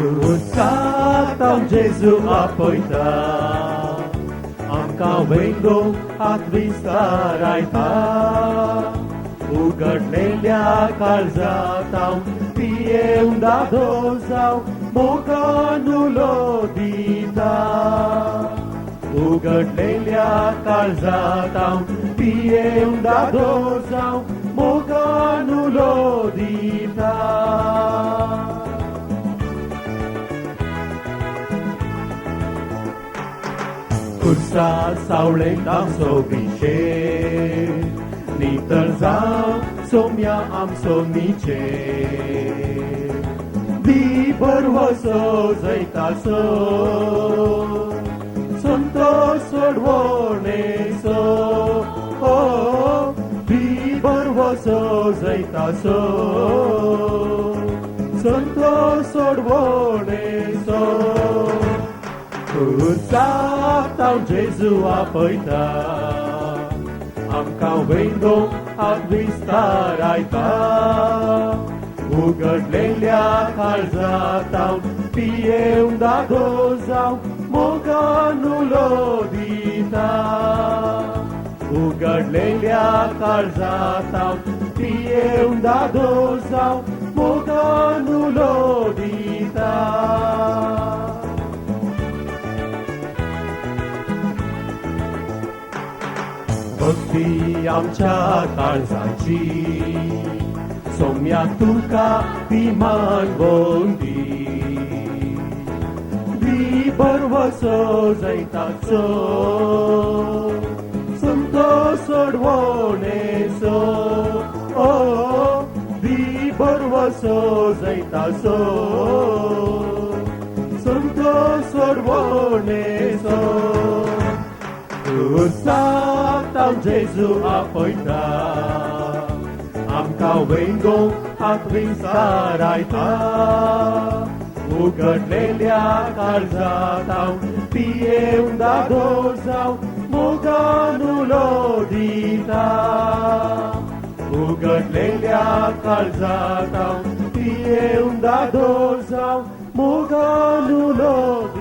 Usatau Jesu apoita, am kawendo at vistarai ta. Ugarnelia calzatau, pieum da dozau, mocanulo dita. Ugarnelia calzatau, pieum da dozau, mocanulo dita. Cursa sau lentam so biche, ni tărzau somia am somnice. Di bărvăso zăita so, Santo sorvone so, di bărvăso zăita so, Santo sorvone so. Usatau Jesu apoita, am kawendo at vistarai ta. Ugarnelia calzatau, pieum da dozau, mocanulo dita. Ugarnelia calzatau, pieum da dozau, mocanulo dita. Bhakti amच्या काळजाची सौम्या तुका विमान बोंदी दी बरवसो जैताचो संतो सोडवणेसो दी बरवसो जैताचो संतो सोडवणेसो. Usatau Jesu apoita, am kawendo at vistarai ta. Ugarnelia calzatau, pieum da dozau, mocanulo dita. Ugarnelia calzatau, pieum da dozau, mocanulo dita.